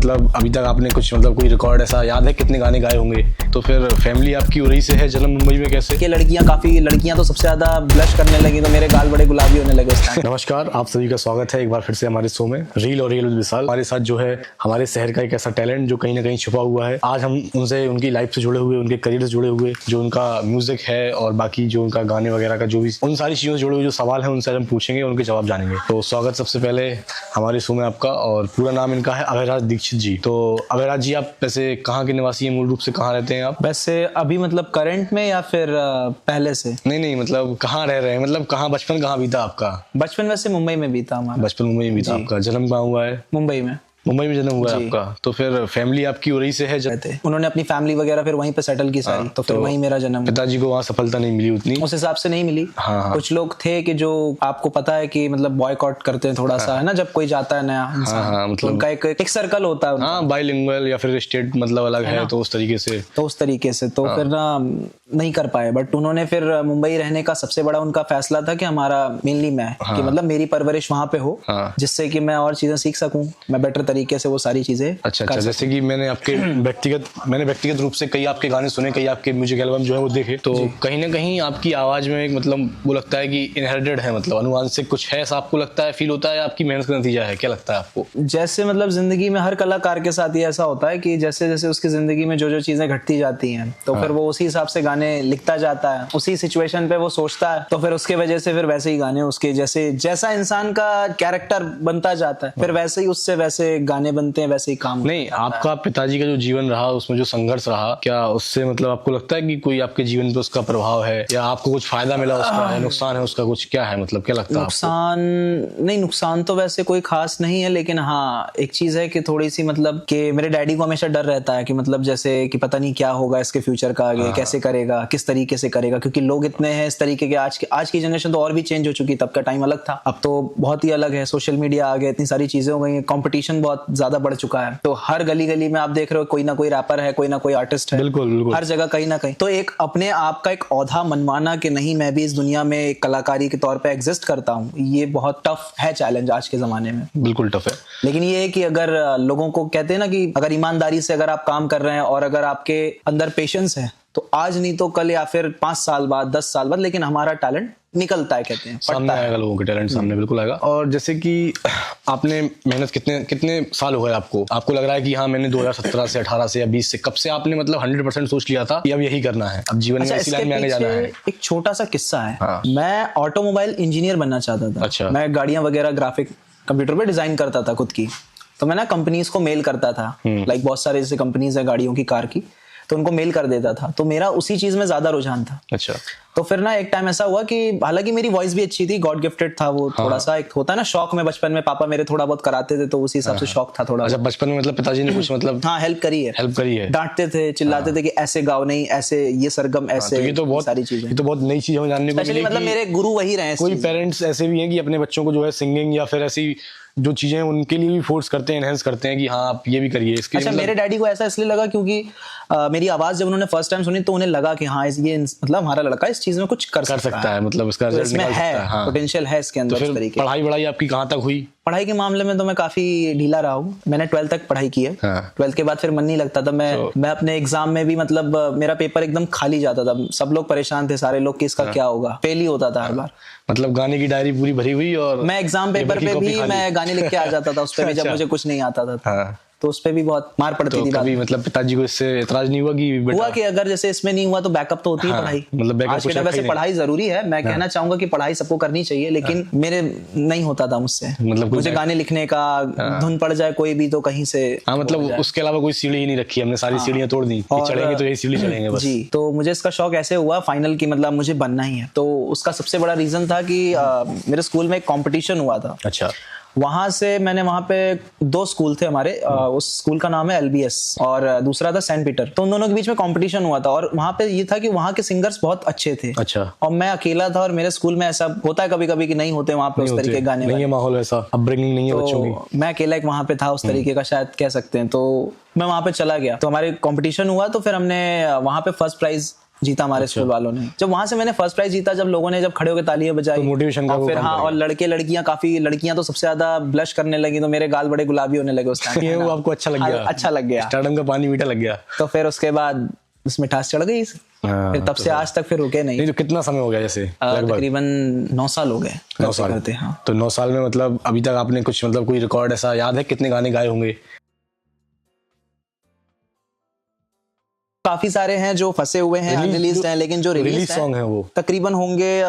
मतलब अभी तक आपने कुछ मतलब कोई रिकॉर्ड ऐसा याद है कितने गाने गाए होंगे? तो फिर फैमिली आपकी उरी से है, जन्म मुंबई में कैसे? कि लड़कियां तो सबसे ज्यादा ब्लश करने लगी तो मेरे गाल बड़े गुलाबी होने लगे उस टाइम। नमस्कार, आप सभी का स्वागत है एक बार फिर से हमारे शो में रील और रियल विशाल। हमारे साथ जो है हमारे शहर का एक ऐसा टैलेंट जो कहीं ना कहीं छुपा हुआ है। आज हम उनसे उनकी लाइफ से जुड़े हुए, उनके करियर से जुड़े हुए, जो उनका म्यूजिक है और बाकी जो उनका गाने वगैरह का जो भी उन सारी चीजों से जुड़े हुए जो सवाल है उनसे हम पूछेंगे, उनके जवाब जानेंगे। तो स्वागत सबसे पहले हमारे शो में आपका। और पूरा नाम इनका है अभयराज दीक्षित जी। तो अभयराज जी, आप वैसे कहाँ के निवासी हैं? मूल रूप से कहाँ रहते हैं आप? वैसे अभी मतलब करंट में या फिर पहले से? नहीं, मतलब कहाँ रह रहे हैं, मतलब कहाँ, बचपन कहाँ बीता आपका? बचपन वैसे मुंबई में बीता हमारा। बचपन मुंबई में बीता आपका। जन्म कहाँ हुआ है? मुंबई में। मुंबई में जन्म हुआ है आपका। तो फिर फैमिली आपकी उरी से है? उन्होंने अपनी फैमिली वगैरह फिर वहीं पे सेटल की सारी। तो फिर वहीं मेरा जन्म। पिताजी को वहाँ सफलता नहीं मिली उतनी, उस हिसाब से नहीं मिली। हाँ। कुछ लोग थे कि जो आपको पता है कि मतलब बॉयकॉट करते हैं थोड़ा सा, है ना, जब कोई जाता है नया इंसान। मतलब उनका एक सर्कल होता है। हाँ, बाइलिंगुअल या फिर स्टेट मतलब अलग है, तो उस तरीके से तो फिर ना नहीं कर पाए। बट उन्होंने फिर मुंबई रहने का सबसे बड़ा उनका फैसला था कि हमारा मेनली मैं कि मतलब मेरी परवरिश वहां पे हो, जिससे कि मैं और चीजें सीख सकूं, मैं बेटर तरीके से वो सारी चीजें। अच्छा, जैसे कि मैंने आपके व्यक्तिगत रूप से कई आपके गाने सुने, कई आपके म्यूजिक एल्बम जो है वो देखे, तो कहीं ना कहीं आपकी आवाज में एक मतलब वो लगता है कि इनहेरिटेड है, मतलब अनुवांशिक कुछ है ऐसा आपको लगता है, फील होता है? आपकी मेहनत का नतीजा है? क्या लगता है आपको? जैसे मतलब जिंदगी में हर कलाकार के साथ ये ऐसा होता है कि जैसे जैसे उसकी जिंदगी में जो जो चीजें घटती जाती हैं, तो फिर वो उसी हिसाब से गाने लिखता जाता है, उसी सिचुएशन पे वो सोचता है, तो फिर उसके वजह से फिर वैसे ही गाने उसके जैसा इंसान का कैरेक्टर बनता जाता है, फिर वैसे ही उससे वैसे गाने बनते हैं, वैसे ही काम। नहीं, आपका पिताजी का जो जीवन रहा, उसमें जो संघर्ष रहा, क्या उससे मतलब आपको लगता है कि कोई आपके जीवन पे उसका प्रभाव है, या आपको कुछ फायदा मिला उसका, है नुकसान है उसका, कुछ क्या है, मतलब क्या लगता है? नुकसान नहीं, नुकसान तो वैसे कोई खास नहीं है, लेकिन हाँ एक चीज है कि थोड़ी सी मतलब कि मेरे डैडी को हमेशा डर रहता है कि मतलब जैसे कि पता नहीं क्या होगा इसके फ्यूचर का, आगे कैसे करेगा, किस तरीके से करेगा, क्योंकि लोग इतने हैं इस तरीके के। आज की जनरेशन तो और भी चेंज हो चुकी, तब का टाइम अलग था, अब तो बहुत ही अलग है। सोशल मीडिया आ गया, इतनी सारी चीजें हो गई हैं, कंपटीशन बहुत ज्यादा बढ़ चुका है। तो हर गली गली में आप देख रहे हो कोई ना कोई रैपर है, कोई ना कोई आर्टिस्ट है, बिल्कुल। हर जगह कहीं ना कहीं। तो एक अपने आप का एक औधा मनवाना कि नहीं मैं भी इस दुनिया में एक कलाकारी के तौर पे एग्जिस्ट करता हूँ, ये बहुत टफ है चैलेंज आज के जमाने में। बिल्कुल टफ है। लेकिन ये है कि अगर लोगों को कहते हैं ना कि अगर ईमानदारी से अगर आप काम कर रहे हैं और अगर आपके अंदर पेशेंस है, तो आज नहीं तो कल या फिर 5 साल बाद, 10 साल बाद, लेकिन हमारा टैलेंट निकलता है, कहते हैं सामने आएगा, लोगों के टैलेंट सामने बिल्कुल आएगा। और जैसे कि आपने मेहनत कितने साल हो गए आपको लग रहा है कि हाँ मैंने 2017 से 18 से या 20 से, कब से आपने मतलब 100% सोच लिया था कि अब यही करना है, अब जीवन में इसी लाइन में आगे जाना है? एक छोटा सा किस्सा है। मैं ऑटोमोबाइल इंजीनियर बनना चाहता था। अच्छा। मैं गाड़ियां वगैरह ग्राफिक कंप्यूटर पे डिजाइन करता था खुद की। तो मैं ना कंपनीज को मेल करता था, लाइक बहुत सारे जैसे कंपनीज है गाड़ियों की, कार की, तो उनको मेल कर देता था। तो मेरा उसी चीज में ज्यादा रुझान था। अच्छा। तो फिर ना एक टाइम ऐसा हुआ कि हालांकि मेरी वॉइस भी अच्छी थी, गॉड गिफ्टेड था वो, थोड़ा सा एक होता है ना शौक में, बचपन में पापा मेरे थोड़ा बहुत कराते थे, तो उसी हिसाब से शौक था थोड़ा। अच्छा, बचपन में मतलब पिताजी ने कुछ मतलब हाँ हेल्प करी है, डांटते थे, चिल्लाते थे कि ऐसे गाओ नहीं, ऐसे ये सरगम ऐसे। ये तो बहुत सारी चीजें, ये तो बहुत नई चीज हमें जानने को मिली। मतलब मेरे गुरु वही रहे। कोई पेरेंट्स ऐसे भी हैं कि अपने बच्चों को जो है सिंगिंग या फिर ऐसी जो चीजें उनके लिए भी फोर्स करते हैं, एनहेंस करते हैं कि हाँ आप ये भी करिए इसके। अच्छा, मेरे डैडी को ऐसा इसलिए लगा क्योंकि मेरी आवाज जब उन्होंने फर्स्ट टाइम सुनी तो उन्हें लगा कि हाँ ये मतलब हमारा लड़का इस चीज में कुछ कर सकता है, मतलब इसका रिजल्ट निकाल सकता है, हाँ। पोटेंशियल है इसके अंदर। तो फिर पढ़ाई आपकी कहाँ तक हुई? पढ़ाई के मामले में तो मैं काफी ढीला रहा हूँ। मैंने 12th तक पढ़ाई की है। 12th के बाद फिर मन नहीं लगता था। मैं अपने एग्जाम में भी मतलब मेरा पेपर एकदम खाली जाता था, सब लोग परेशान थे, सारे लोग कि इसका क्या होगा, फेल ही होता था हर बार। मतलब गाने की डायरी पूरी भरी हुई, और मैं एग्जाम पेपर पे भी मैं गाने लिख के आ जाता था उस पे भी, जब मुझे कुछ नहीं आता था, तो उस पे भी बहुत मार पड़ती थी। कभी मतलब पिताजी को इससे एतराज नहीं हुआ कि अगर जैसे इसमें नहीं हुआ तो बैकअप तो होती है पढ़ाई, मतलब आज के टाइम वैसे पढ़ाई जरूरी है। मैं कहना चाहूंगा कि पढ़ाई सबको करनी चाहिए, लेकिन मेरे नहीं होता था मुझसे, मतलब मुझे गाने लिखने का धुन पड़ जाए कोई भी तो कहीं से, मतलब उसके अलावा कोई सीढ़ी ही नहीं रखी हमने, सारी सीढ़ियां तोड़ दी, चढ़ेंगे तो यही सीढ़ी चढ़ेंगे बस। जी, तो मुझे इसका शौक ऐसे हुआ फाइनल की मतलब मुझे बनना ही है। तो उसका सबसे बड़ा रीजन था कि मेरे स्कूल में एक कॉम्पिटिशन हुआ था। अच्छा। वहां से मैंने, वहां पे 2 स्कूल थे हमारे, उस स्कूल का नाम है LBS और दूसरा था सेंट पीटर। तो उन दोनों के बीच में कंपटीशन हुआ था, और वहां पे ये था कि वहां के सिंगर्स बहुत अच्छे थे। अच्छा। और मैं अकेला था, और मेरे स्कूल में ऐसा होता है कभी कभी कि नहीं होते वहां पे उस तरीके के गाने, नहीं है माहौल वैसा, अपब्रिंगिंग नहीं है बच्चों की। मैं अकेला एक वहां पे था उस तरीके का, शायद कह सकते हैं। तो मैं वहां पे चला गया, तो हमारे कंपटीशन हुआ, तो फिर हमने वहां पे फर्स्ट प्राइज जीता हमारे स्कूल वालों ने। जब वहां से मैंने फर्स्ट प्राइज जीता, जब लोगों ने जब खड़े होकर तालियां बजाई, मोटिवेशन का और वो फिर काम हाँ, करेगा। और लड़के लड़कियां, काफी लड़कियां तो सबसे ज्यादा ब्लश करने लगी, तो मेरे गाल बड़े गुलाबी होने लगे उस टाइम। ये वो आपको अच्छा लग गया? अच्छा लग गया, स्टार्टअप का पानी मीठा लग गया। तो फिर उसके बाद उस मिठास चढ़ गई। हाँ, फिर तब से आज तक फिर रुके नहीं। नहीं तो कितना समय हो गया जैसे लगभग? तकरीबन 9 साल हो गए 9 साल करते। हाँ, तो 9 साल में मतलब अभी तक आपने कुछ मतलब कोई रिकॉर्ड ऐसा याद है कितने गाने गाए होंगे? काफी सारे हैं जो फंसे हुए हैं, अनरिलीज्ड हैं, लेकिन जो रिलीज सॉन्ग है वो तकरीबन होंगे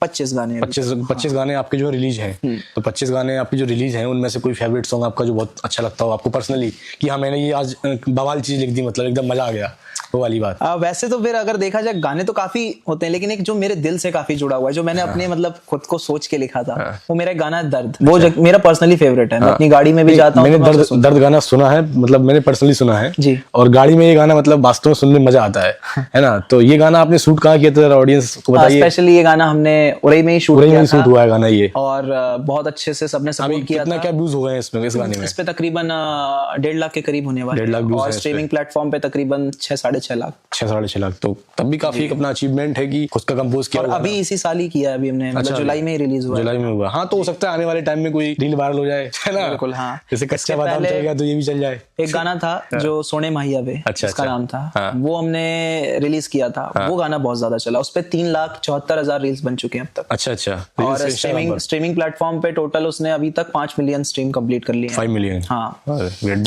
25 गाने। 25 गाने आपके जो रिलीज हैं, तो 25 गाने आपके जो रिलीज हैं उनमें से कोई फेवरेट सॉन्ग आपका जो बहुत अच्छा लगता हो आपको पर्सनली, कि हाँ मैंने ये आज बवाल चीज लिख दी, मतलब एकदम मजा आ गया, वो वाली बात? वैसे तो फिर अगर देखा जाए गाने तो काफी होते हैं, लेकिन एक जो मेरे दिल से काफी जुड़ा हुआ है, जो मैंने अपने मतलब खुद को सोच के लिखा था, वो मेरा गाना दर्द, वो मेरा पर्सनली फेवरेट है। मैं अपनी गाड़ी में भी जाता हूँ, मैंने दर्द गाना सुना है, मतलब मैंने पर्सनली सुना है जी, और गाड़ी में ये गाना मतलब वास्तव में सुनने में मजा आता है ना? तो ये गाना आपने शूट कहाँ किया था, ऑडियंस को बताइए। स्पेशली ये गाना हमने उरई में ही शूट किया था, शूट हुआ है गाना ये, और बहुत अच्छे से सबने सपोर्ट किया था। क्या व्यूज हो गए हैं इसमें, इस गाने में? इस पे तकरीबन 1.5 लाख के करीब होने वाले, 1.5 लाख व्यूज और हैं स्ट्रीमिंग प्लेटफॉर्म पे तकरीबन 6-6.5 लाख। 6-6.5 लाख, तो तब भी काफी अपना अचीवमेंट है कि खुद का कंपोज किया। और अभी इसी साल ही किया, अभी हमने मतलब जुलाई में ही रिलीज हुआ। जुलाई में हुआ, हाँ, तो हो सकता है आने वाले टाइम में कोई रील वायरल हो जाए, है ना? बिल्कुल, हाँ। जैसे कच्चा बादाम चल गया तो ये भी चल जाए। एक गाना था जो सोने माहिया वे, इसका नाम था, वो हमने रिलीज किया था। वो गाना बहुत ज्यादा चला, उस पे 3,74,000 रील्स बन चुके हैं अब तक। अच्छा। और स्ट्रीमिंग प्लेटफॉर्म पे टोटल उसने अभी तक 5 मिलियन स्ट्रीम कंप्लीट कर लिए हैं। 5 मिलियन, हाँ।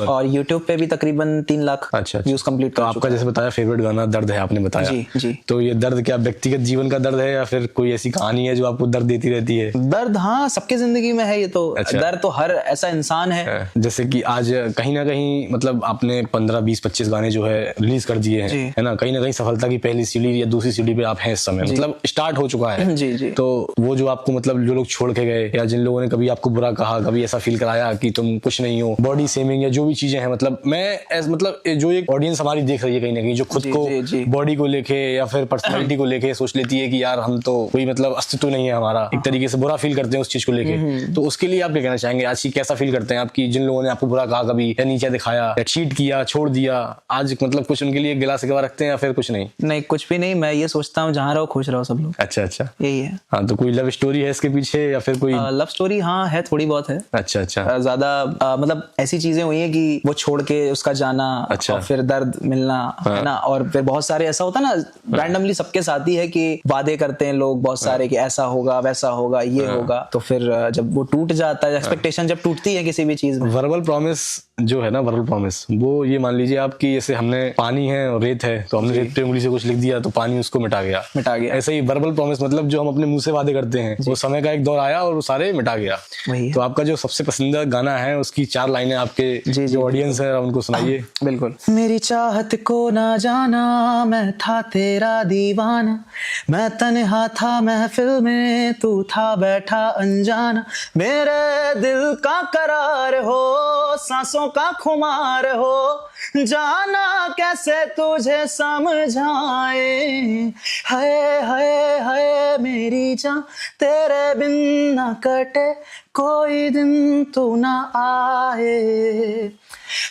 और यूट्यूब पे भी तकरीबन 3 लाख व्यूज कंप्लीट कर। आपका जैसे बताया फेवरेट गाना दर्द है, आपने बताया। जी। तो ये दर्द क्या व्यक्तिगत जीवन का दर्द है या फिर कोई ऐसी कहानी है जो आपको दर्द देती रहती है? दर्द हाँ सबके जिंदगी में है, ये तो दर्द तो हर ऐसा इंसान है। जैसे कि आज कहीं ना कहीं मतलब आपने 15, 20, 25 गाने जो है रिलीज कर दिए हैं, है ना? कहीं ना कहीं सफलता की पहली सीढ़ी या दूसरी सीढ़ी पे आप हैं इस समय, मतलब स्टार्ट हो चुका है। जी। तो वो जो आपको मतलब जो लोग छोड़ के गए या जिन लोगों ने कभी आपको बुरा कहा, कभी ऐसा फील कराया कि तुम कुछ नहीं हो, बॉडी शेमिंग या जो भी चीजें हैं, मतलब मतलब जो एक ऑडियंस हमारी देख रही है कहीं ना कहीं, जो खुद को बॉडी को लेके या फिर पर्सनालिटी को लेके सोच लेती है कि यार हम तो कोई मतलब अस्तित्व नहीं है हमारा, एक तरीके से बुरा फील करते हैं उस चीज को लेके, तो उसके लिए आप क्या कहना चाहेंगे? आज की कैसा फील करते हैं आपकी जिन लोगों ने आपको बुरा कहा कभी, या नीचे दिखाया, या चीट किया, छोड़ दिया, आज मतलब कुछ उनके लिए गिला शिकवा रखते हैं या फिर कुछ नहीं? कुछ भी नहीं, मैं ये सोचता हूँ जहाँ रहो खुश रहो सब लोग। अच्छा, यही है। हाँ, तो कोई लव स्टोरी है इसके पीछे या फिर कोई? लव स्टोरी हाँ है, थोड़ी बहुत है। अच्छा ज्यादा मतलब ऐसी चीजें हुई है कि वो छोड़ के उसका जाना, और फिर दर्द मिलना, है ना? और फिर बहुत सारे ऐसा होता है ना, रैंडमली सबके साथ ही है कि वादे करते हैं लोग बहुत सारे कि ऐसा होगा, वैसा होगा, ये होगा, तो फिर जब वो टूट जाता है, एक्सपेक्टेशन जब टूटती है किसी भी चीज में। वर्बल प्रॉमिस जो है ना, वर्बल प्रॉमिस, वो ये मान लीजिए आपकी, जैसे हमने पानी है और रेत है, तो हमने रेत पे उंगली से कुछ लिख दिया तो पानी उसको मिटा गया। ऐसे ही वर्बल प्रॉमिस मतलब जो हम अपने मुंह से वादे करते हैं, वो समय का एक दौर आया और वो सारे मिटा गया। तो आपका जो सबसे पसंदीदा गाना है उसकी 4 लाइनें आपके जो ऑडियंस है उनको सुनाइए। बिल्कुल। मेरी चाहत को ना जाना, मैं था तेरा दीवाना, मैं तन्हा था महफिल में, तू था बैठा अनजाना, मेरे दिल का करार हो, सांसों का खुमार हो, जाना कैसे तुझे समझाए, हाय हाय हाय मेरी जान, तेरे बिन ना कटे कोई दिन तू ना आए,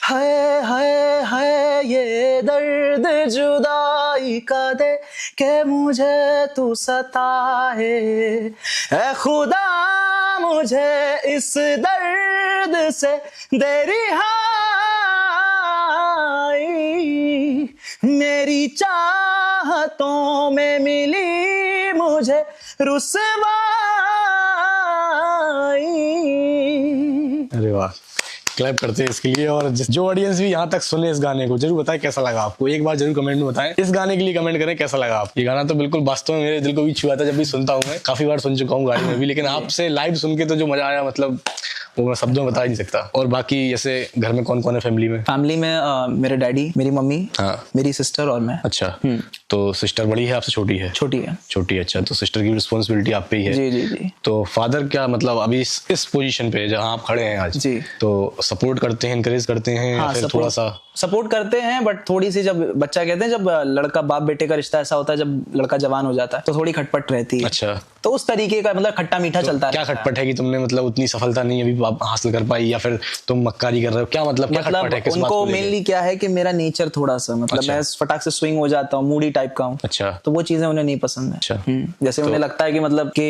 हाय हाय हाय ये दर्द जुदाई का दे के मुझे तू सताए, ऐ खुदा मुझे इस दर्द से दे रिहाई, मेरी चाहतों में मिली मुझे रुसवाई। अरे वाह, क्लैप करते हैं इसके लिए। और जो ऑडियंस भी यहाँ तक सुने इस गाने को, जरूर बताएं कैसा लगा आपको। एक बार जरूर कमेंट में बताएं, इस गाने के लिए कमेंट करें कैसा लगा आपको। ये गाना तो बिल्कुल वास्तव में मेरे दिल को भी छुआ था, जब भी सुनता हूँ मैं, काफी बार सुन चुका हूँ गाड़ी में भी, लेकिन आपसे लाइव सुन के तो जो मजा आया, मतलब वो मैं शब्दों में बता ही नहीं सकता। और बाकी जैसे घर में कौन कौन है फैमिली में? फैमिली में मेरे डैडी, मेरी मम्मी, मेरी सिस्टर और मैं। अच्छा, तो सिस्टर बड़ी है आपसे छोटी है? छोटी है। अच्छा, तो सिस्टर की रिस्पॉन्सिबिलिटी आप पे ही है। जी। तो फादर क्या मतलब अभी इस पोजीशन पे जहाँ आप खड़े हैं आज जी, तो सपोर्ट करते हैं, एनकरेज करते हैं? हाँ, या फिर थोड़ा सा सपोर्ट करते हैं, बट थोड़ी सी, जब बच्चा कहते हैं जब लड़का बाप बेटे का रिश्ता ऐसा होता है, जब लड़का जवान हो जाता है तो थोड़ी खटपट रहती है। अच्छा, तो उस तरीके का मतलब खट्टा मीठा चलता है। क्या खटपट है कि तुमने मतलब उतनी सफलता नहीं अभी आप हासिल कर पाई, या फिर तुम मक्कारी कर रहे हो, क्या मतलब क्या खटपट है, किस बात उनको को लेके? मेनली क्या है कि मेरा नेचर थोड़ा सा मतलब मैं फटाक से स्विंग हो जाता हूँ, मूडी टाइप का हूँ, अच्छा तो वो चीजें उन्हें नहीं पसंद है। अच्छा जैसे उन्हें लगता है कि मतलब कि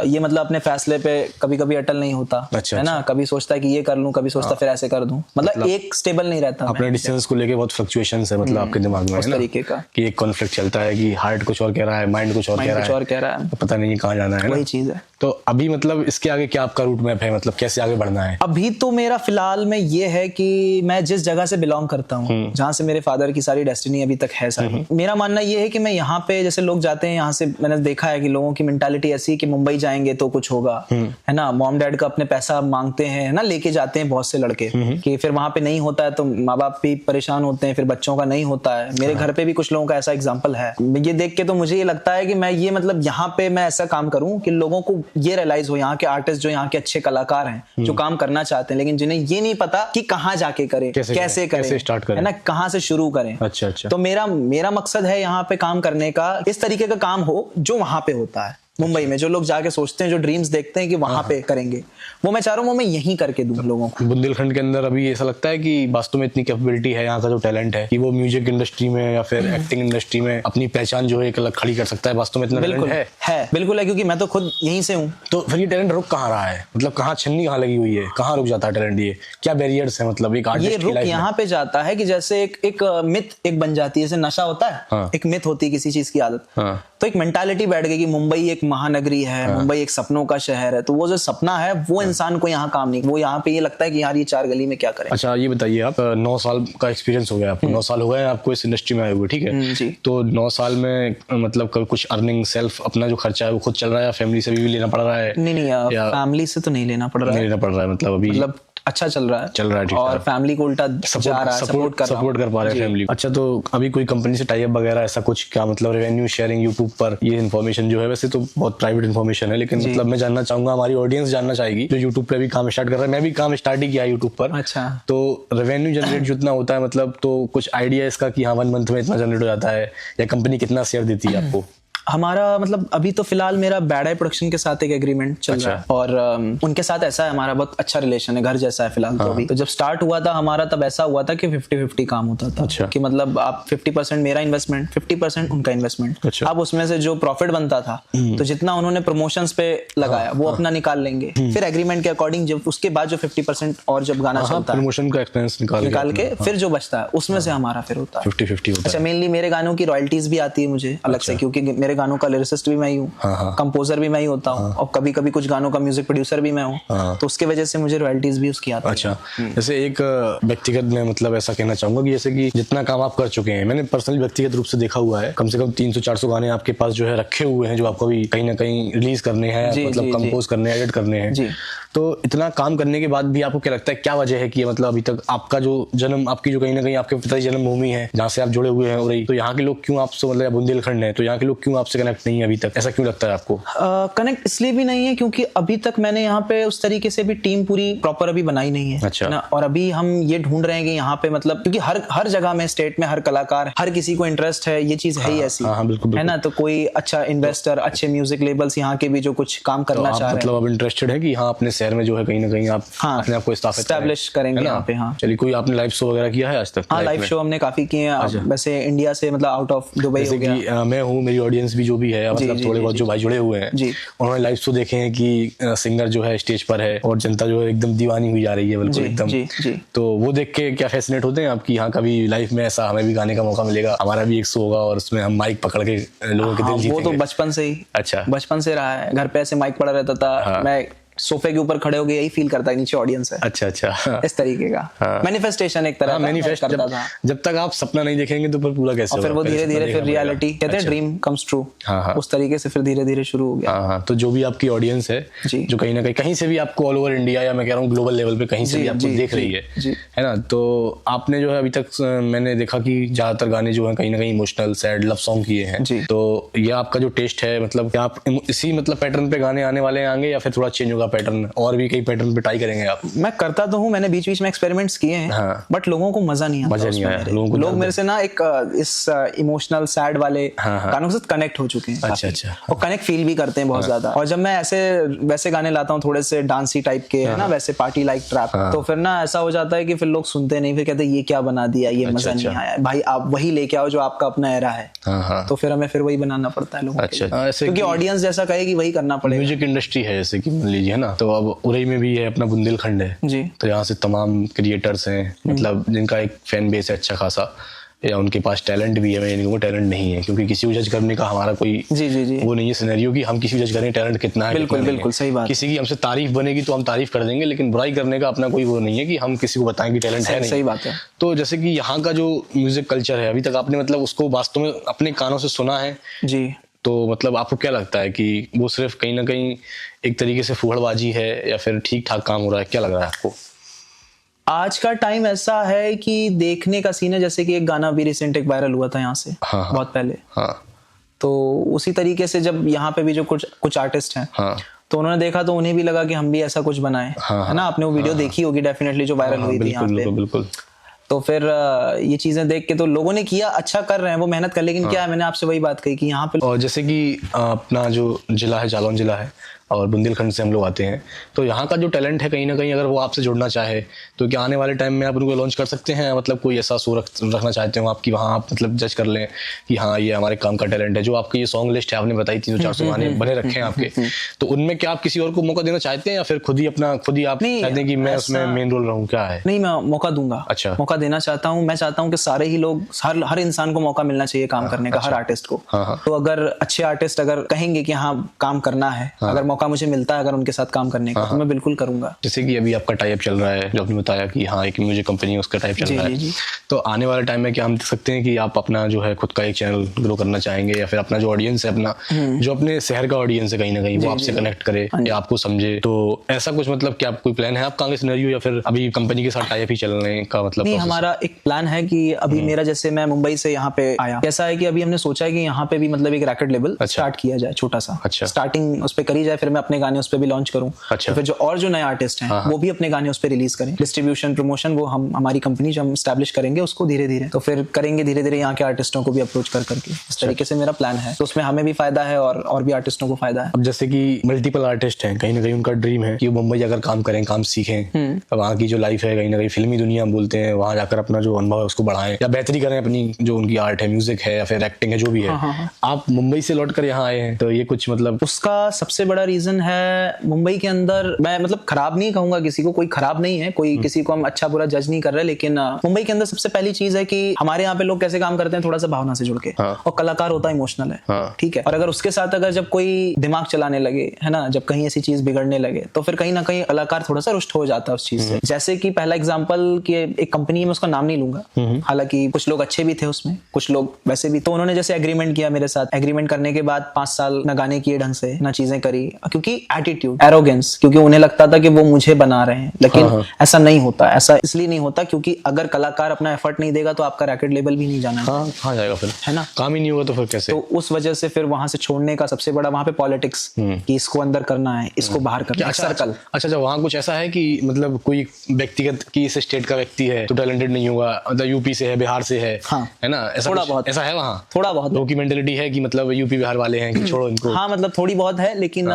ये मतलब अपने फैसले पे कभी कभी अटल नहीं होता है ना, कभी सोचता है कि ये कर लूं, कभी सोचता फिर ऐसे कर दूं, मतलब एक स्टेबल नहीं रहता। अपने डिसीजंस को लेके बहुत फ्लक्चुएशंस है मतलब आपके दिमाग में, उस तरीके का कि एक कॉन्फ्लिक्ट चलता है कि हार्ट कुछ और कह रहा है, माइंड कुछ और कह रहा है, पता नहीं कहाँ जाना है, वही चीज है। तो अभी मतलब इसके आगे क्या आपका रूट मैप है, मतलब कैसे आगे बढ़ना है? अभी तो मेरा फिलहाल में ये है कि मैं जिस जगह से बिलोंग करता हूँ, जहाँ से मेरे फादर की सारी डेस्टिनी अभी तक है सारी, मेरा मानना ये है कि मैं यहाँ पे जैसे लोग जाते हैं यहाँ से, मैंने देखा है कि लोगों की मेंटालिटी ऐसी है कि मुंबई जाएंगे तो कुछ होगा, है ना, मॉम डैड का अपने पैसा मांगते हैं, है ना, लेके जाते हैं बहुत से लड़के, कि फिर वहां पे नहीं होता है तो माँ बाप भी परेशान होते हैं, फिर बच्चों का नहीं होता है। मेरे घर पे भी कुछ लोगों का ऐसा एग्जाम्पल है। ये देख के तो मुझे ये लगता है कि मैं ये मतलब यहाँ पे मैं ऐसा काम करूँ कि लोगों को ये रियलाइज हो, यहाँ के आर्टिस्ट जो यहाँ के अच्छे कलाकार हैं जो काम करना चाहते हैं लेकिन जिन्हें ये नहीं पता कि कहाँ जाके करें, कैसे करें, स्टार्ट करें, है ना, कहाँ से शुरू करें। अच्छा तो मेरा मकसद है यहाँ पे काम करने का, इस तरीके का काम हो जो वहां पे होता है मुंबई में, जो लोग जाके सोचते हैं, जो ड्रीम्स देखते हैं कि वहां पे करेंगे, वो मैं चाह रहा हूँ वो मैं यहीं करके दूं लोगों को। बुंदेलखंड के अंदर अभी ऐसा लगता है कि वास्तव में इतनी कैपेबिलिटी है, यहाँ का जो टैलेंट है कि वो म्यूजिक इंडस्ट्री में या फिर एक्टिंग इंडस्ट्री में अपनी पहचान जो है एक अलग खड़ी कर सकता है, वास्तव में इतना बिल्कुल है, बिल्कुल है, क्योंकि मैं तो खुद यहीं से हूँ। तो फिर ये टैलेंट रुक कहाँ रहा है, मतलब कहाँ छन्नी कहाँ लगी हुई है, कहाँ रुक जाता है टैलेंट, ये क्या बैरियर्स है, मतलब एक आर्टिस्ट ये रुक यहाँ पे जाता है कि जैसे एक मिथ एक बन जाती है, जैसे नशा होता है, एक मिथ होती है किसी चीज की आदत, तो एक मेंटालिटी बैठ गई कि मुंबई एक महानगरी है, मुंबई एक सपनों का शहर है, तो वो जो सपना है वो इंसान को यहाँ काम नहीं, वो यहाँ पे ये लगता है कि यार ये चार गली में क्या करें। अच्छा ये बताइए, आप 9 साल का एक्सपीरियंस हो गया आपको, 9 साल हो गए आपको इस इंडस्ट्री में आए हुए, ठीक है जी। तो 9 साल में मतलब कुछ अर्निंग सेल्फ अपना जो खर्चा है वो खुद चल रहा है या फैमिली से भी लेना पड़ रहा है? नहीं, फैमिली से तो नहीं लेना पड़ रहा है, नहीं लेना पड़ रहा है, मतलब अभी अच्छा चल रहा है ठीक और फैमिली को उल्टा जा रहा है, सपोर्ट कर पा रहे हैं फैमिली। अच्छा तो अभी कोई कंपनी से टाई अप वगैरह ऐसा कुछ, क्या मतलब रेवेन्यू शेयरिंग यूट्यूब पर, ये इन्फॉर्मेशन जो है वैसे तो बहुत प्राइवेट इन्फॉर्मेशन है, लेकिन मतलब मैं जानना चाहूंगा, हमारी ऑडियंस जानना चाहेगी जो यूट्यूब पे भी काम स्टार्ट कर रहा है, मैं भी काम स्टार्ट ही किया यूट्यूब पर। अच्छा तो रेवेन्यू जनरेट जितना होता है मतलब, तो कुछ आइडिया इसका कि हाँ 1 मंथ में इतना जनरेट हो जाता है, या कंपनी कितना शेयर देती है आपको? हमारा मतलब अभी तो फिलहाल मेरा बैड आई प्रोडक्शन के साथ एक एग्रीमेंट चल रहा है और उनके साथ ऐसा है, हमारा बहुत अच्छा रिलेशन है, घर जैसा है फिलहाल। तो अभी तो जब स्टार्ट हुआ था हमारा तब ऐसा हुआ था कि 50-50 काम होता था, कि मतलब आप 50% मेरा इन्वेस्टमेंट, 50% उनका इन्वेस्टमेंट। अब उसमें से जो प्रॉफिट बनता था तो जितना उन्होंने प्रमोशंस पे लगाया वो अपना निकाल लेंगे, फिर एग्रीमेंट के अकॉर्डिंग जब उसके बाद जो 50% और जब गाना चलता है प्रमोशन का एक्सपेंस निकाल के फिर जो बचता है उसमें से हमारा फिर होता है 50-50 होता है। अच्छा मेनली मेरे गानों की रॉयल्टीज भी आती है मुझे अलग से, क्योंकि मेरे गानों का लिरिसिस्ट भी मैं ही हूँ, कंपोजर भी मैं ही होता हूँ, और कभी कभी कुछ गानों का म्यूजिक प्रोड्यूसर भी मैं हूँ, तो उसके वजह से मुझे रॉयल्टीज भी उसकी आती है। अच्छा जैसे एक व्यक्तिगत में मतलब ऐसा कहना चाहूंगा कि जैसे कि जितना काम आप कर चुके हैं, मैंने पर्सनली व्यक्तिगत रूप से देखा हुआ है, कम से कम 300-400 गाने आपके पास जो है रखे हुए हैं जो आपको भी कहीं ना कहीं रिलीज करने हैं, मतलब कंपोज करने हैं, एडिट करने हैं। तो इतना काम करने के बाद भी आपको क्या लगता है क्या वजह है कि मतलब अभी तक आपका जो जन्म, आपकी जो कहीं ना कहीं आपके पिताजी जन्मभूमि है जहाँ से आप जुड़े हुए हैं उरई, तो यहाँ के लोग क्यों आपसे, मतलब बुंदेलखंड है तो यहाँ के लोग क्यों आपसे कनेक्ट नहीं है अभी तक, ऐसा क्यों लगता है आपको? कनेक्ट इसलिए भी नहीं है क्योंकि अभी तक मैंने यहाँ पे उस तरीके से भी टीम पूरी प्रॉपर अभी बनाई नहीं है। अच्छा। ना, और अभी हम ये ढूंढ रहे हैं कि यहाँ पे मतलब क्योंकि हर जगह में, स्टेट में हर कलाकार, हर किसी को इंटरेस्ट है, ये चीज है ही ऐसी, है ना, तो कोई अच्छा इन्वेस्टर, अच्छे म्यूजिक लेबल्स यहाँ के भी जो कुछ काम करना चाह रहे हैं, मतलब अब इंटरेस्टेड है कि हाँ अपने शहर में जो है कहीं ना कहीं आप अपने आप को एस्टैब्लिश करेंगे यहाँ पे। हाँ चलिए, कोई आपने लाइव शो वगैरह किया है आज तक? हाँ लाइव शो हमने काफी किए हैं, वैसे इंडिया से मतलब आउट ऑफ दुबई हो गया। मैं हूँ, मेरी ऑडियंस भी जो भी है, मतलब थोड़े बहुत जो भाई जुड़े हुए हैं उन्होंने लाइव शो देखे हैं कि सिंगर जो है स्टेज पर है और जनता जो है एकदम दीवानी हुई जा रही है, बिल्कुल एकदम। तो वो देख के क्या फैसिनेट होते हैं आपकी यहाँ कभी लाइफ में ऐसा हमें भी गाने का मौका मिलेगा, हमारा भी एक शो होगा और उसमें हम माइक पकड़ के लोगों के दिल जीतेंगे? वो तो बचपन से ही, अच्छा बचपन से रहा है, घर पे ऐसे माइक पड़ा रहता था, मैं सोफे के ऊपर खड़े हो गए यही फील करता है नीचे ऑडियंस है। अच्छा इस तरीके का मैनिफेस्टेशन एक तरह मैनिफेस्ट करता था। जब तक आप सपना नहीं देखेंगे तो फिर पूरा कैसे होगा? फिर वो धीरे धीरे फिर रियलिटी, कहते हैं ड्रीम कम्स ट्रू, उस तरीके से फिर धीरे धीरे शुरू हो गया। तो जो भी आपकी ऑडियंस है जो कहीं ना कहीं से भी आपको ऑल ओवर इंडिया या मैं कह रहा हूँ ग्लोबल लेवल पे कहीं से भी आपको देख रही है ना, तो आपने जो है अभी तक मैंने देखा कि ज्यादातर गाने जो है कहीं ना कहीं इमोशनल, सैड, लव सॉन्ग किए हैं। तो ये आपका जो टेस्ट है, मतलब आप इसी मतलब पैटर्न पे गाने आने वाले आएंगे या फिर थोड़ा चेंज होगा पैटर्न, और भी कई पैटर्न पे ट्राई करेंगे आप? मैं करता तो हूँ, मैंने बीच बीच में एक्सपेरिमेंट्स किए हैं, हाँ। बट लोगों को मजा नहीं आता। मजा नहीं आया, लोग मेरे से ना एक इस इमोशनल सैड वाले गानों के साथ कनेक्ट हो चुके हैं। अच्छा। और कनेक्ट फील भी करते हैं बहुत ज्यादा। और जब मैं ऐसे वैसे गाने लाता हूँ थोड़े से डांसी टाइप के, है ना, वैसे पार्टी लाइक ट्रैप, तो फिर ना ऐसा हो जाता है कि फिर लोग सुनते नहीं, फिर कहते हैं ये क्या बना दिया, ये मजा नहीं आया। भाई आप वही लेके आओ जो आपका अपना एरा है। तो फिर हमें फिर वही बनाना पड़ता है लोगों के लिए, क्योंकि ऑडियंस जैसा कहेगी वही करना पड़ेगा। म्यूजिक इंडस्ट्री है जैसे कि मान लीजिए, है ना, तो अब उरई में भी है अपना बुंदेलखंड है जी, तो यहाँ से तमाम क्रिएटर्स हैं, मतलब जिनका एक फैन बेस है अच्छा खासा, या उनके पास टैलेंट भी है, इनको टैलेंट नहीं है, क्योंकि किसी को जज करने का हमारा कोई जी वो नहीं है सिनेरियो कि हम किसी को जज करें टैलेंट कितना है। बिल्कुल सही बात। किसी की हमसे तारीफ बनेगी तो हम तारीफ कर देंगे, लेकिन बुराई करने का अपना कोई वो नहीं है कि हम किसी को बताएं कि टैलेंट है नहीं। सही बात है। तो जैसे कि यहाँ का जो म्यूजिक कल्चर है, अभी तक आपने मतलब उसको वास्तव में अपने कानों से सुना है जी, तो मतलब आपको क्या लगता है कि वो सिर्फ कहीं ना कहीं एक तरीके से फूहड़बाजी है या फिर ठीक ठाक काम हो रहा है, क्या लग रहा है आपको? आज का टाइम ऐसा है कि देखने का सीन है, जैसे कि एक गाना भी रिसेंट एक वायरल हुआ था यहाँ से, बहुत पहले। तो उसी तरीके से जब यहाँ पे भी जो कुछ आर्टिस्ट हैं, तो उन्होंने देखा तो उन्हें भी लगा कि हम भी ऐसा कुछ बनाएं, है ना। आपने वो वीडियो देखी होगी डेफिनेटली जो वायरल हुई थी यहाँ पे। बिल्कुल। तो फिर ये चीजें देख के तो लोगों ने किया, अच्छा कर रहे हैं, वो मेहनत कर, लेकिन क्या है, मैंने आपसे वही बात कही कि यहाँ पे और जैसे कि अपना जो जिला है जालौन जिला है और बुंदेलखंड से हम लोग आते हैं, तो यहाँ का जो टैलेंट है कहीं ना कहीं अगर वो आपसे जुड़ना चाहे तो क्या आने वाले टाइम में आप उनको लॉन्च कर सकते हैं? मतलब कोई ऐसा शो रखना चाहते हो आप कि वहाँ आप मतलब जज कर लें कि हाँ ये हमारे काम का टैलेंट है? जो आपकी ये सॉन्ग लिस्ट है आपने बताई 300-400 गाने बने रखे हैं आपके, तो उनमें क्या आप किसी और को मौका देना चाहते हैं या फिर खुद ही आप चाहते हैं कि मैं उसमें मेन रोल रहूं? क्या है? नहीं, मैं मौका दूंगा। अच्छा, मौका देना चाहता हूँ। मैं चाहता हूँ कि सारे ही लोग, हर इंसान को मौका मिलना चाहिए काम करने का, हर आर्टिस्ट को। तो अगर अच्छे आर्टिस्ट अगर कहेंगे कि हाँ काम करना है, अगर मौका मुझे मिलता है अगर उनके साथ काम करने का, तो मैं बिल्कुल करूंगा। जैसे कि अभी आपका टाइप चल रहा है, जो आपने बताया कि हाँ एक म्यूजिक कंपनी है उसका टाइप चल रहा है, तो आने वाले टाइम में क्या हम देख सकते हैं कि आप अपना जो है खुद का एक चैनल ग्रो करना चाहेंगे, या फिर अपना जो ऑडियंस है, अपना जो अपने शहर का ऑडियंस है कहीं ना कहीं वो आपसे कनेक्ट करे या आपको समझे? तो ऐसा कुछ मतलब क्या कोई प्लान है आपका आगे सिनेरियो, या फिर अभी कंपनी के साथ टाइप ही चलने का मतलब? नहीं, हमारा एक प्लान है कि अभी मेरा, जैसे मैं मुंबई से यहाँ पे आया, ऐसा है कि अभी हमने सोचा है कि यहाँ पे भी मतलब एक रैकेट लेबल स्टार्ट किया जाए, छोटा सा स्टार्टिंग उस पे करी जाए, फिर मैं अपने गाने उस पे भी लॉन्च करूँ। तो फिर जो नए आर्टिस्ट हैं वो भी अपने गाने उस पे रिलीज करें, डिस्ट्रीब्यूशन प्रमोशन वो हमारी कंपनी जो हम एस्टैब्लिश करेंगे उसको धीरे धीरे, तो फिर करेंगे धीरे धीरे यहाँ के आर्टिस्टों को भी अप्रोच करके। इस तरीके से मेरा प्लान है, तो उसमें हमें भी फायदा है और भी आर्टिस्टों को फायदा है। अब जैसे कि मल्टीपल आर्टिस्ट हैं, कहीं ना कहीं उनका ड्रीम है कि वो मुंबई जाकर काम करें, काम सीखें, वहाँ की जो लाइफ है कहीं ना कहीं फिल्मी दुनिया हम बोलते हैं, वहाँ जाकर अपना जो अनुभव है उसको बढ़ाएं या बेहतरी करें अपनी, जो उनकी आर्ट है, म्यूजिक है या फिर एक्टिंग है, जो भी है। आप मुंबई से लौट कर यहाँ आए हैं, तो ये कुछ मतलब उसका सबसे बड़ा रीजन है मुंबई के अंदर, मैं मतलब खराब नहीं कहूंगा किसी को, कोई खराब नहीं है, कोई किसी को हम अच्छा बुरा जज नहीं कर रहे, लेकिन मुंबई के अंदर सबसे पहली चीज है कि हमारे यहाँ पे लोग कैसे काम करते हैं, थोड़ा सा भावना से जुड़ के, और कलाकार होता है इमोशनल है, ठीक है। और अगर उसके साथ अगर जब कोई दिमाग चलाने लगे, है ना, जब कहीं ऐसी चीज बिगड़ने लगे, तो फिर कहीं ना कहीं कलाकार थोड़ा सा रुष्ट हो जाता है उस चीज से। जैसे कि पहला एग्जांपल कि एक कंपनी में, उसका नाम नहीं लूंगा, हालांकि कुछ लोग अच्छे भी थे उसमें, कुछ लोग वैसे भी, तो उन्होंने जैसे एग्रीमेंट किया मेरे साथ, एग्रीमेंट करने के बाद 5 साल ना गाने किए ढंग से, ना चीजें करी, क्योंकि एटीट्यूड, एरोगेंस, क्योंकि उन्हें लगता था कि वो मुझे बना रहे हैं, लेकिन ऐसा नहीं होता। ऐसा इसलिए नहीं होता क्योंकि अगर कलाकार अपना एफर्ट नहीं देगा तो आपका रैकेट लेबल भी नहीं जाना, कहाँ जाएगा फिर, है ना, काम ही नहीं होगा तो फिर कैसे? तो उस वजह से फिर वहां से छोड़ने का सबसे बड़ा वहां पे पॉलिटिक्स, कि इसको अंदर करना है, इसको बाहर करना है, सर्कल। अच्छा, वहाँ कुछ ऐसा है कि मतलब कोई व्यक्तिगत की इस स्टेट का व्यक्ति है तो टैलेंटेड नहीं होगा, मतलब यूपी से है, बिहार से है, है ना, ऐसा थोड़ा बहुत ऐसा है वहाँ, थोड़ा बहुत लोगों की मेंटेलिटी है कि मतलब यूपी बिहार वाले हैं कि छोड़ो इनको। हाँ, मतलब थोड़ी बहुत है, लेकिन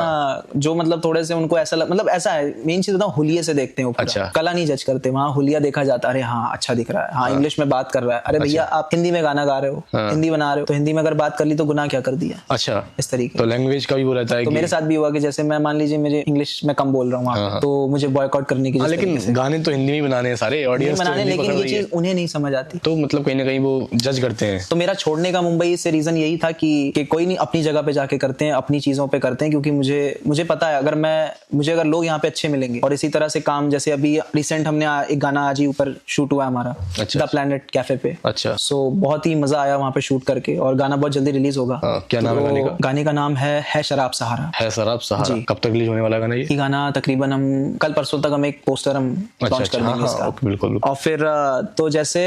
जो मतलब थोड़े से उनको ऐसा मतलब ऐसा है, मेन चीज बताऊं, हुलिये से देखते हैं, अच्छा, कला नहीं जज करते, वहाँ हुलिया देखा जाता है, अरे हाँ अच्छा दिख रहा है, हाँ इंग्लिश में बात कर रहा है, अरे भैया आप हिंदी में गाना गा रहे हो, हिंदी बना रहे हो, तो हिंदी में अगर बात कर ली तो गुनाह क्या कर दिया। अच्छा, इस तरीके, तो लैंग्वेज का भी वो रहता है। तो मेरे साथ भी हुआ कि जैसे मैं, मान लीजिए मेरे इंग्लिश में कम बोल रहा हूँ, तो मुझे बॉयकॉट करने की, लेकिन गाने तो हिंदी में बनाने हैं सारे, ऑडियंस बनाने, लेकिन ये चीज उन्हें नहीं समझ आती, तो मतलब कहीं ना कहीं वो जज करते हैं। तो मेरा छोड़ने का मुंबई से रीजन यही था कि कोई नहीं, अपनी जगह पे जाके करते हैं, अपनी चीजों पे करते हैं, क्योंकि मुझे पता है अगर लोग यहाँ पे अच्छे मिलेंगे और इसी तरह से काम, जैसे अभी रिसेंट हमने एक गाना आज ही ऊपर शूट हुआ हमारा, द प्लैनेट कैफे पे। अच्छा, सो बहुत ही मजा आया वहाँ पे शूट करके, और गाना बहुत जल्दी रिलीज होगा। क्या नाम है गाने का? गाने का नाम है शराब सहारा। है शराब सहारा। कब तक रिलीज होने वाला गाना ये गाना? तकरीबन हम कल परसों तक हम एक पोस्टर हम लॉन्च कर देंगे इसका। बिल्कुल। और फिर तो जैसे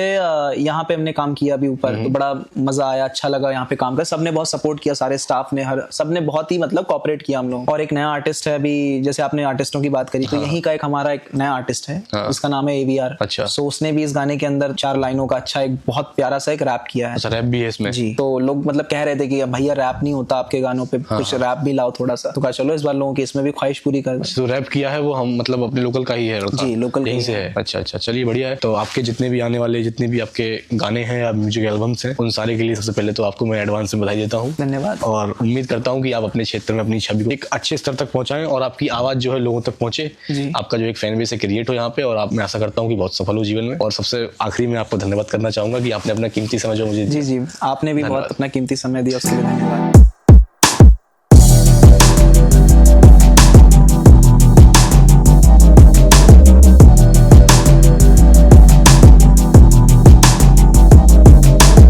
यहाँ पे हमने काम किया अभी ऊपर, तो बड़ा मजा आया, अच्छा लगा यहाँ पे काम कर, सबने बहुत सपोर्ट किया, सारे स्टाफ ने, सबने बहुत ही मतलब कोऑपरेट किया हम लोगों और एक नया आर्टिस्ट है अभी, जैसे आपने आर्टिस्टों की बात करी, तो यहीं का एक हमारा एक नया आर्टिस्ट है, उसका नाम है AVR। अच्छा। सो उसने भी इस गाने के अंदर 4 लाइनों का अच्छा एक बहुत प्यारा सा एक रैप किया है। अच्छा, रैप भी है इसमें? जी। तो लोग मतलब कह रहे थे कि भैया रैप नहीं होता आपके गानों पे, कुछ रैप भी लाओ थोड़ा सा। तो कहा चलो इस बार लोगों की इसमें भी ख्वाहिश पूरी कर दें। जो रैप किया है वो हम मतलब अपने लोकल का ही है? जी, लोकल यहीं से है। अच्छा अच्छा, चलिए बढ़िया है। तो आपके जितने भी आने वाले जितने भी आपके गाने हैं या म्यूजिक एल्बम्स हैं, उन सारे के लिए सबसे पहले तो आपको मैं एडवांस में बधाई देता हूँ। धन्यवाद। और उम्मीद करता हूँ कि आप अपने क्षेत्र में अपनी छवि को एक अच्छे स्तर तक पहुंचाएं और आपकी आवाज जो है लोगों तक पहुंचे। जी। आपका जो एक फैन बेस है क्रिएट हो यहाँ पे, और आप मैं आशा करता हूँ कि बहुत सफल हो जीवन में। और सबसे आखिरी में आपको धन्यवाद करना चाहूंगा कि आपने अपना कीमती समय जो मुझे जी, आपने भी बहुत अपना कीमती समय दिया, उसके लिए धन्यवाद।